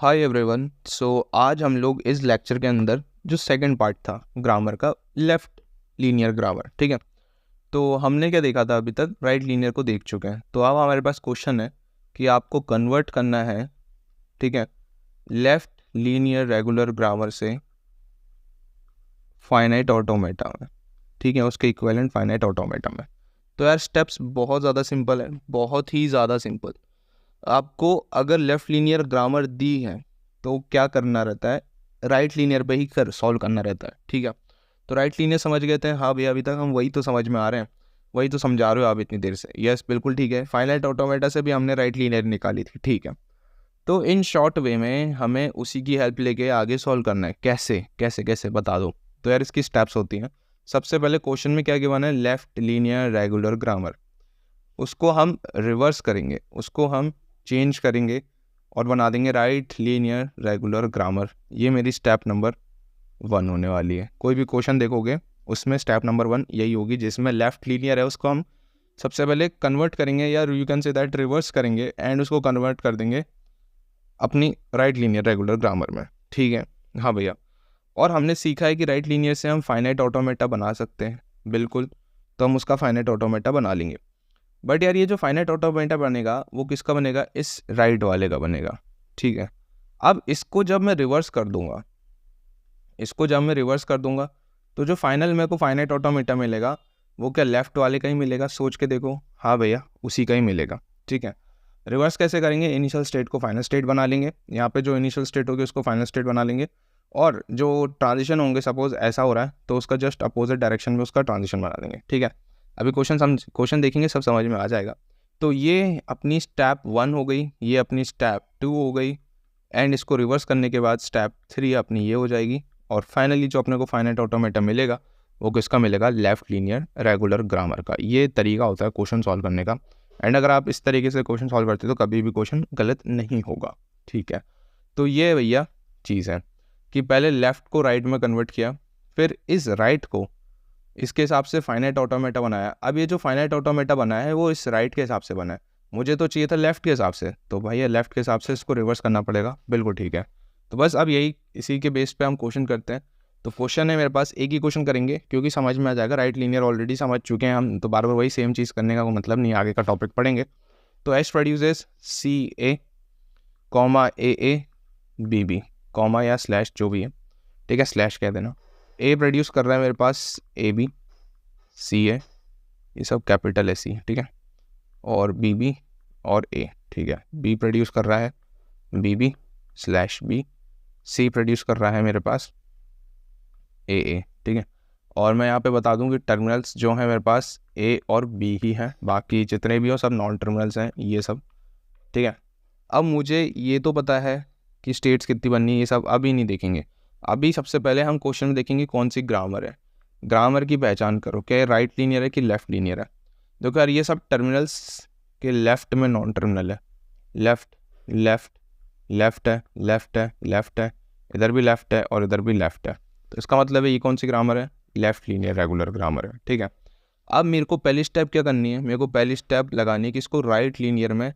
Hi everyone. आज हम लोग इस लेक्चर के अंदर जो सेकंड पार्ट था ग्रामर का, लेफ्ट लीनियर ग्रामर, ठीक है। तो हमने क्या देखा था अभी तक, राइट लीनियर को देख चुके हैं। तो अब हमारे पास क्वेश्चन है कि आपको कन्वर्ट करना है, ठीक है, लेफ्ट लीनियर रेगुलर ग्रामर से फाइनाइट ऑटोमेटा में, ठीक है, उसके इक्विवेलेंट फाइनाइट ऑटोमेटा में। तो यार स्टेप्स बहुत ज़्यादा सिंपल है, बहुत ही ज़्यादा सिंपल। आपको अगर लेफ्ट लीनियर ग्रामर दी है तो क्या करना रहता है, राइट लीनियर पे ही कर सॉल्व करना रहता है, ठीक है। तो राइट लीनियर समझ गए थे, हाँ भैया, अभी तक हम वही तो समझ में आ रहे हैं, वही तो समझा रहे हो आप इतनी देर से। यस बिल्कुल ठीक है, फाइनाइट ऑटोमेटा से भी हमने राइट लीनियर निकाली थी, ठीक है। तो इन शॉर्ट वे में हमें उसी की हेल्प लेके आगे सॉल्व करना है। कैसे कैसे कैसे बता दो। तो यार इसकी स्टेप्स होती हैं। सबसे पहले क्वेश्चन में क्या गिवन है, लेफ्ट लीनियर रेगुलर ग्रामर। उसको हम रिवर्स करेंगे, उसको हम चेंज करेंगे और बना देंगे राइट लीनियर रेगुलर ग्रामर। ये मेरी स्टेप नंबर 1 होने वाली है। कोई भी क्वेश्चन देखोगे उसमें स्टेप नंबर 1 यही होगी, जिसमें लेफ्ट लीनियर है उसको हम सबसे पहले कन्वर्ट करेंगे, या you can say that reverse करेंगे, एंड उसको कन्वर्ट कर देंगे अपनी राइट लीनियर रेगुलर ग्रामर में, ठीक है। हाँ भैया, और हमने सीखा है कि राइट लीनियर से हम फाइनाइट ऑटोमेटा बना सकते हैं, बिल्कुल। तो हम उसका फाइनाइट ऑटोमेटा बना लेंगे। बट यार ये जो फाइनाइट ऑटोमेटा बनेगा वो किसका बनेगा, इस राइट वाले का बनेगा, ठीक है। अब इसको जब मैं रिवर्स कर दूंगा, तो जो फाइनल मेरे को फाइनाइट ऑटोमेटा मिलेगा वो क्या लेफ्ट वाले का ही मिलेगा, सोच के देखो। हाँ भैया, उसी का ही मिलेगा, ठीक है। रिवर्स कैसे करेंगे, इनिशियल स्टेट को फाइनल स्टेट बना लेंगे, यहाँ पे जो इनिशियल स्टेट होगी उसको फाइनल स्टेट बना लेंगे, और जो ट्रांजिशन होंगे, सपोज ऐसा हो रहा है तो उसका जस्ट अपोजिट डायरेक्शन में उसका ट्रांजिशन बना देंगे, ठीक है। अभी क्वेश्चन देखेंगे, सब समझ में आ जाएगा। तो ये अपनी स्टेप 1 हो गई, ये अपनी स्टेप 2 हो गई, एंड इसको रिवर्स करने के बाद स्टेप 3 अपनी ये हो जाएगी, और फाइनली जो अपने को फाइनाइट ऑटोमेटा मिलेगा वो किसका मिलेगा, लेफ्ट लीनियर रेगुलर ग्रामर का। ये तरीका होता है क्वेश्चन सॉल्व करने का, एंड अगर आप इस तरीके से क्वेश्चन सॉल्व करते हो तो कभी भी क्वेश्चन गलत नहीं होगा, ठीक है। तो ये भैया चीज़ है कि पहले लेफ्ट को राइट में कन्वर्ट किया, फिर इस राइट को इसके हिसाब से फाइनाइट ऑटोमेटा बनाया। अब ये जो फाइनाइट ऑटोमेटा बनाया है वो इस राइट के हिसाब से बना है, मुझे तो चाहिए था लेफ्ट के हिसाब से, तो भैया लेफ्ट के हिसाब से इसको रिवर्स करना पड़ेगा, बिल्कुल ठीक है। तो बस अब यही इसी के बेस पे हम क्वेश्चन करते हैं। तो क्वेश्चन है मेरे पास, एक ही क्वेश्चन करेंगे क्योंकि समझ में आ जाएगा, राइट लीनियर ऑलरेडी समझ चुके हैं हम, तो बार बार वही सेम चीज़ करने का कोई मतलब नहीं, आगे का टॉपिक पढ़ेंगे। तो H produces C A comma A B B comma या स्लैश जो भी है, ठीक है, स्लैश कह देना। ए प्रोड्यूस कर रहा है मेरे पास ए बी, सी है, ये सब कैपिटल है सी, ठीक है, और बी बी और ए, ठीक है। बी प्रोड्यूस कर रहा है बी बी स्लैश बी, सी प्रोड्यूस कर रहा है मेरे पास ए, ठीक है। और मैं यहाँ पे बता दूँ कि टर्मिनल्स जो हैं मेरे पास ए और बी ही हैं, बाकी जितने भी हो सब नॉन टर्मिनल्स हैं ये सब, ठीक है। अब मुझे ये तो पता है कि स्टेट्स कितनी बननी है, ये सब अभी नहीं देखेंगे। अभी सबसे पहले हम क्वेश्चन में देखेंगे कौन सी ग्रामर है। ग्रामर की पहचान करो, क्या राइट लीनियर है कि लेफ्ट लीनियर है। देखो यार ये सब टर्मिनल्स के लेफ्ट में नॉन टर्मिनल है, लेफ्ट लेफ्ट लेफ्ट है, लेफ्ट है, लेफ्ट है, इधर भी लेफ्ट है और इधर भी लेफ्ट है। तो इसका मतलब है ये कौन सी ग्रामर है, लेफ्ट लीनियर रेगुलर ग्रामर है, ठीक है। अब मेरे को पहली स्टेप क्या करनी है, मेरे को पहली स्टेप लगानी है कि इसको राइट लीनियर में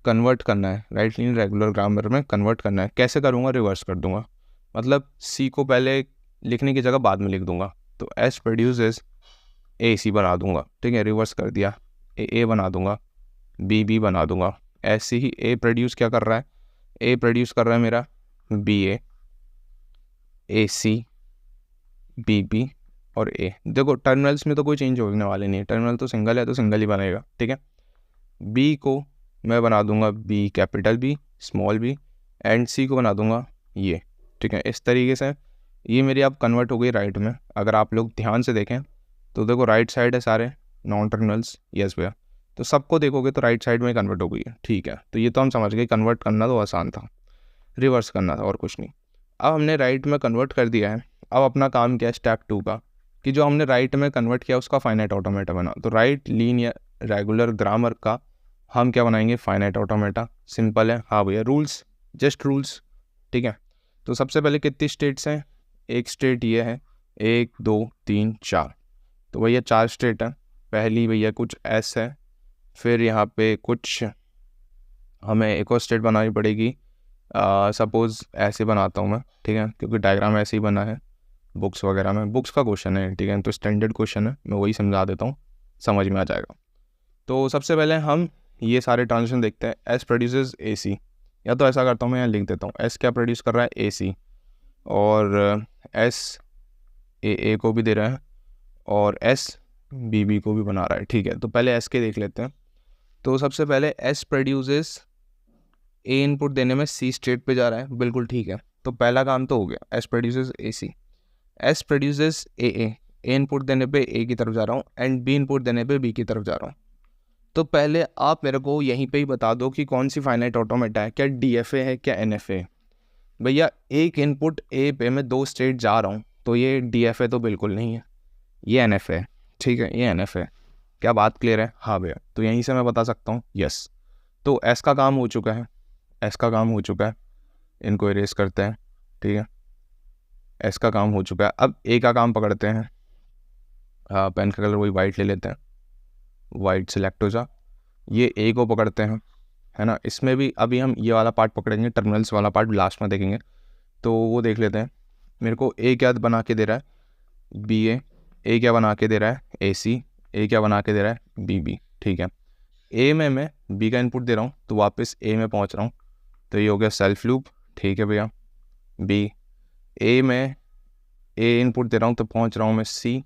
कन्वर्ट करना है, राइट लीनियर रेगुलर ग्रामर में कन्वर्ट करना है। कैसे करूँगा, रिवर्स कर दूंगा, मतलब सी को पहले लिखने की जगह बाद में लिख दूंगा, तो एस प्रोड्यूसेस ए सी बना दूंगा, ठीक है, रिवर्स कर दिया, ए बना दूंगा, बी बना दूंगा। ऐसे ही ए प्रोड्यूस क्या कर रहा है, ए प्रोड्यूस कर रहा है मेरा बी ए सी बी और ए। देखो टर्मिनल्स में तो कोई चेंज होने वाले नहीं है, टर्मिनल तो सिंगल है तो सिंगल ही बनेगा, ठीक है। बी को मैं बना दूंगा B capital B small B, and C को बना दूंगा ये, ठीक है। इस तरीके से ये मेरी अब कन्वर्ट हो गई राइट में। अगर आप लोग ध्यान से देखें तो देखो राइट साइड है सारे नॉन टर्मिनल्स, यस भैया, तो सबको देखोगे तो राइट साइड में कन्वर्ट हो गई है, ठीक है। तो ये तो हम समझ गए, कन्वर्ट करना तो आसान था, रिवर्स करना था और कुछ नहीं। अब हमने राइट में कन्वर्ट कर दिया है, अब अपना काम क्या है स्टेप 2 का, कि जो हमने राइट में कन्वर्ट किया उसका फाइनाइट ऑटोमेटा बना। तो राइट लीनियर रेगुलर ग्रामर का हम क्या बनाएंगे, फाइनाइट ऑटोमेटा। सिंपल है, हाँ भैया, रूल्स, जस्ट रूल्स, ठीक है। तो सबसे पहले कितनी स्टेट्स हैं, एक स्टेट ये है, 1 2 3 4, तो भैया 4 स्टेट है। पहली भैया कुछ एस है, फिर यहाँ पे कुछ हमें एक और स्टेट बनानी पड़ेगी सपोज़ ऐसे बनाता हूँ मैं, ठीक है, क्योंकि डायग्राम ऐसे ही बना है बुक्स वगैरह में, बुक्स का क्वेश्चन है, ठीक है, तो स्टैंडर्ड क्वेश्चन है, मैं वही समझा देता हूँ, समझ में आ जाएगा। तो सबसे पहले हम ये सारे ट्रांजिशन देखते हैं। एस प्रोड्यूसेस ए सी, या तो ऐसा करता हूँ मैं, यहाँ लिख देता हूँ, एस क्या प्रोड्यूस कर रहा है, ए सी, और एस ए को भी दे रहा है, और एस बी को भी बना रहा है, ठीक है। तो पहले एस के देख लेते हैं। तो सबसे पहले एस प्रोड्यूसेस ए इनपुट देने में सी स्टेट पे जा रहा है, बिल्कुल ठीक है। तो पहला काम तो हो गया, एस प्रोड्यूसेस ए सी। एस प्रोड्यूसेस ए इनपुट देने पे ए की तरफ जा रहा हूँ, एंड बी इनपुट देने पे बी की तरफ जा रहा हूँ। तो पहले आप मेरे को यहीं पे ही बता दो कि कौन सी फाइनाइट ऑटोमेटा है, क्या डीएफए है, क्या एनएफए है। भैया एक इनपुट ए पे मैं 2 स्टेट जा रहा हूँ, तो ये डीएफए तो बिल्कुल नहीं है, ये एनएफए है, ठीक है, ये एनएफए है। क्या बात क्लियर है? हाँ भैया, तो यहीं से मैं बता सकता हूँ यस। तो एस का काम हो चुका है, एस का काम हो चुका है, इनको इरेज करते हैं, ठीक है, एस का काम हो चुका है। अब ए का काम पकड़ते हैं, पेन का कलर वही वाइट ले लेते हैं, वाइट सिलेक्ट हो जा, ये ए को पकड़ते हैं, है ना। इसमें भी अभी हम ये वाला पार्ट पकड़ेंगे, टर्मिनल्स वाला पार्ट लास्ट में देखेंगे, तो वो देख लेते हैं। मेरे को ए क्या बना के दे रहा है, बी ए क्या बना के दे रहा है, ए सी, ए क्या बना के दे रहा है, बी, ठीक है। ए में मैं बी का इनपुट दे रहा हूँ, तो वापस ए में पहुँच रहा हूँ, तो ये हो गया सेल्फ लूप, ठीक है भैया। बी ए में ए इनपुट दे रहा हूँ, तो पहुँच रहा हूँ मैं सी,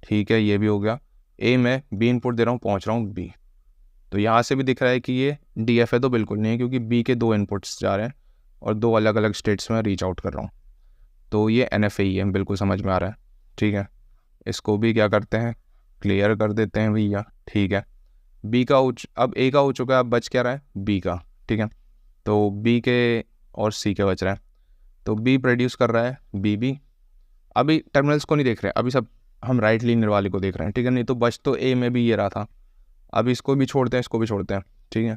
ठीक है, ये भी हो गया। ए में बी इनपुट दे रहा हूँ, पहुँच रहा हूँ बी। तो यहाँ से भी दिख रहा है कि ये डीएफए तो बिल्कुल नहीं है, क्योंकि बी के 2 इनपुट्स जा रहे हैं और 2 अलग अलग स्टेट्स में रीच आउट कर रहा हूँ, तो ये एनएफए ही है, बिल्कुल समझ में आ रहा है, ठीक है। इसको भी क्या करते हैं, क्लियर कर देते हैं भैया, ठीक है। बी का अब ए का हो चुका है, अब बच क्या रहा है, बी का, ठीक है। तो बी के और सी के बच रहा है, तो बी प्रोड्यूस कर रहा है बी। अभी टर्मिनल्स को नहीं देख रहे हैं, अभी सब हम राइट लीनियर वाले को देख रहे हैं, ठीक है। नहीं तो बच तो ए में भी ये रहा था, अब इसको भी छोड़ते हैं, इसको भी छोड़ते हैं, ठीक है।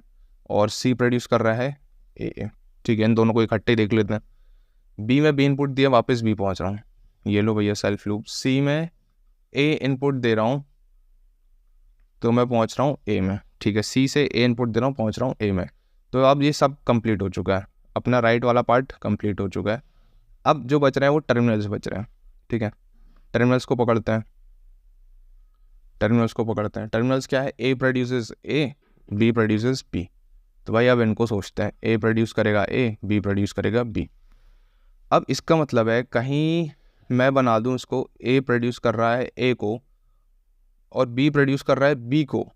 और सी प्रोड्यूस कर रहा है ए, ठीक है, इन दोनों को इकट्ठे देख लेते हैं। बी में बी इनपुट दिया, वापस बी पहुंच रहा हूँ, ये लो भैया सेल्फ लूप। सी में ए इनपुट दे रहा हूँ, तो मैं पहुंच रहा हूँ ए में, ठीक है। सी से ए इनपुट दे रहा हूँ, पहुंच रहा हूँ ए में। तो अब ये सब कंप्लीट हो चुका है, अपना राइट वाला पार्ट कंप्लीट हो चुका है। अब जो बच रहा है वो टर्मिनल्स बच रहे हैं, ठीक है। टर्मिनल्स को पकड़ते हैं, टर्मिनल्स क्या है, A produces A, B produces B. तो भाई अब इनको सोचते हैं, ए प्रोड्यूस करेगा ए, बी प्रोड्यूस करेगा बी। अब इसका मतलब है कहीं मैं बना दूं इसको, ए प्रोड्यूस कर रहा है ए को और बी प्रोड्यूस कर रहा है बी को,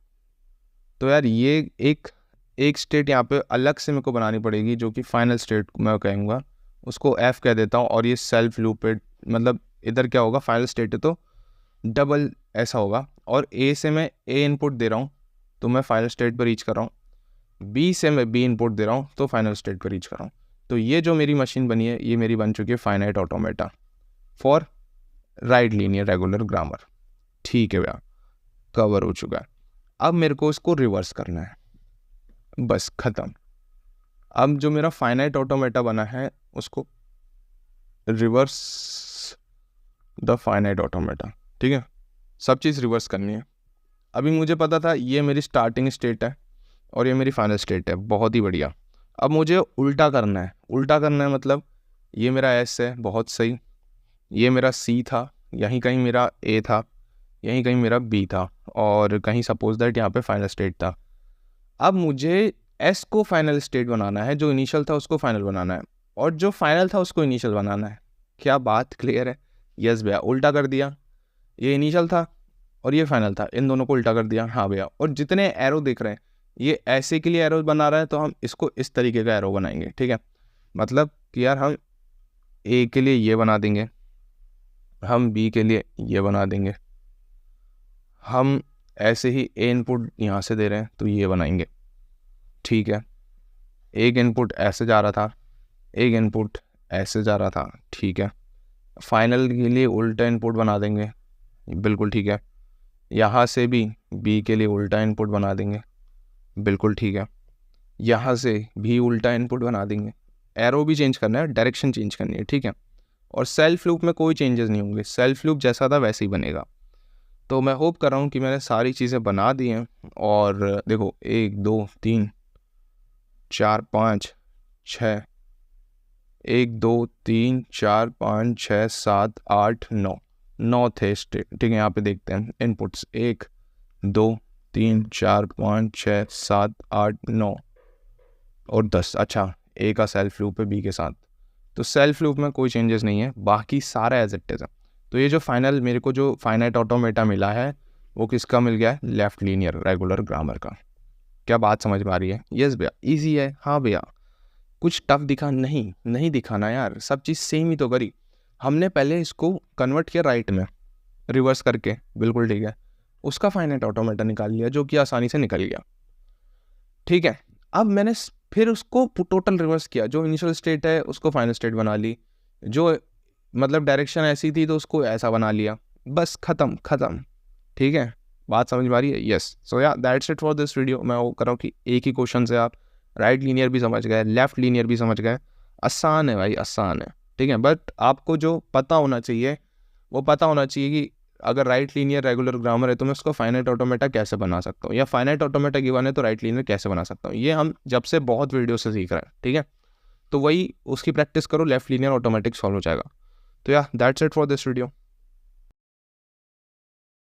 तो यार ये एक स्टेट यहाँ पे अलग से मेरे को बनानी पड़ेगी, जो कि फाइनल स्टेट मैं कहूँगा, उसको एफ कह देता हूँ। और ये सेल्फ लूप पे, मतलब इधर क्या होगा, फाइनल स्टेट है तो डबल ऐसा होगा। और ए से मैं ए इनपुट दे रहा हूँ, तो मैं फाइनल स्टेट पर रीच कर रहा हूँ। बी से मैं बी इनपुट दे रहा हूँ, तो फाइनल स्टेट पर रीच कर रहा हूँ। तो ये जो मेरी मशीन बनी है, ये मेरी बन चुकी है finite automata for right linear regular grammar, ठीक है भैया, कवर हो चुका है। अब मेरे को इसको रिवर्स करना है, बस ख़त्म। अब जो मेरा फाइनाइट ऑटोमेटा बना है, उसको रिवर्स द फाइनाइट ऑटोमेटा, ठीक है, सब चीज़ रिवर्स करनी है। अभी मुझे पता था ये मेरी स्टार्टिंग स्टेट है और ये मेरी फाइनल स्टेट है, बहुत ही बढ़िया। अब मुझे उल्टा करना है, मतलब ये मेरा एस है, बहुत सही, ये मेरा सी था, यहीं कहीं मेरा ए था, यहीं कहीं मेरा बी था, और कहीं सपोज दैट यहाँ पे फाइनल स्टेट था। अब मुझे एस को फाइनल स्टेट बनाना है, जो इनिशियल था उसको फाइनल बनाना है, और जो फाइनल था उसको इनिशियल बनाना है। क्या बात क्लियर है? यस भैया, उल्टा कर दिया, ये इनिशियल था और ये फाइनल था, इन दोनों को उल्टा कर दिया। हाँ भैया, और जितने एरो देख रहे हैं, ये ऐसे के लिए एरो बना रहा है, तो हम इसको इस तरीके का एरो बनाएंगे, ठीक है। मतलब कि यार हम ए के लिए ये बना देंगे, हम बी के लिए ये बना देंगे, हम ऐसे ही ए इनपुट यहाँ से दे रहे हैं तो ये बनाएंगे, ठीक है। एक इनपुट ऐसे जा रहा था, एक इनपुट ऐसे जा रहा था, ठीक है। फाइनल के लिए उल्टा इनपुट बना देंगे, बिल्कुल ठीक है। यहाँ से भी बी के लिए उल्टा इनपुट बना देंगे, बिल्कुल ठीक है। यहाँ से भी उल्टा इनपुट बना देंगे, एरो भी चेंज करना है, डायरेक्शन चेंज करनी है, ठीक है। और सेल्फ लूप में कोई चेंजेस नहीं होंगे, सेल्फ लूप जैसा था वैसे ही बनेगा। तो मैं होप कर रहा हूँ कि मैंने सारी चीज़ें बना दी हैं। और देखो 1 2 3 4 5 6, 1 2 3 4 5 6 7 8 9, 9 थे स्टेट। ठीक है, यहाँ पे देखते हैं इनपुट्स 1 2 3 4 5 6 7 8 9 और 10। अच्छा, ए का सेल्फ लूप है बी के साथ, तो सेल्फ लूप में कोई चेंजेस नहीं है, बाकी सारा एज इट इज है। तो ये जो फाइनल मेरे को जो फाइनाइट ऑटोमेटा मिला है वो किसका मिल गया है? लेफ्ट लीनियर रेगुलर ग्रामर का। क्या बात समझ में आ रही है? यस भैया, ईजी है। हाँ भैया, कुछ टफ दिखा नहीं दिखाना यार, सब चीज़ सेम ही तो करी हमने। पहले इसको कन्वर्ट किया राइट में रिवर्स करके, बिल्कुल ठीक है, उसका फाइनाइट ऑटोमेटा निकाल लिया जो कि आसानी से निकल गया। ठीक है, अब मैंने फिर उसको टोटल रिवर्स किया, जो इनिशियल स्टेट है उसको फाइनल स्टेट बना ली, जो मतलब डायरेक्शन ऐसी थी तो उसको ऐसा बना लिया, बस खत्म। ठीक है, बात समझ में आ रही है? यस। सो या that's it for this video. मैं वो कर रहा हूँ कि एक ही क्वेश्चन से आप राइट लीनियर भी समझ गए, लेफ्ट लीनियर भी समझ गए। आसान है भाई, आसान है। ठीक है, बट आपको जो पता होना चाहिए वो पता होना चाहिए कि अगर राइट लीनियर रेगुलर ग्रामर है तो मैं उसको फाइनाइट ऑटोमेटा कैसे बना सकता हूँ, या फाइनाइट ऑटोमेटा गिवन है तो राइट लीनियर कैसे बना सकता हूँ। ये हम जब से बहुत वीडियो से सीख रहे हैं। ठीक है, तो वही उसकी प्रैक्टिस करो, लेफ्ट लीनियर ऑटोमेटिक सॉल्व हो जाएगा। तो या that's it for this video.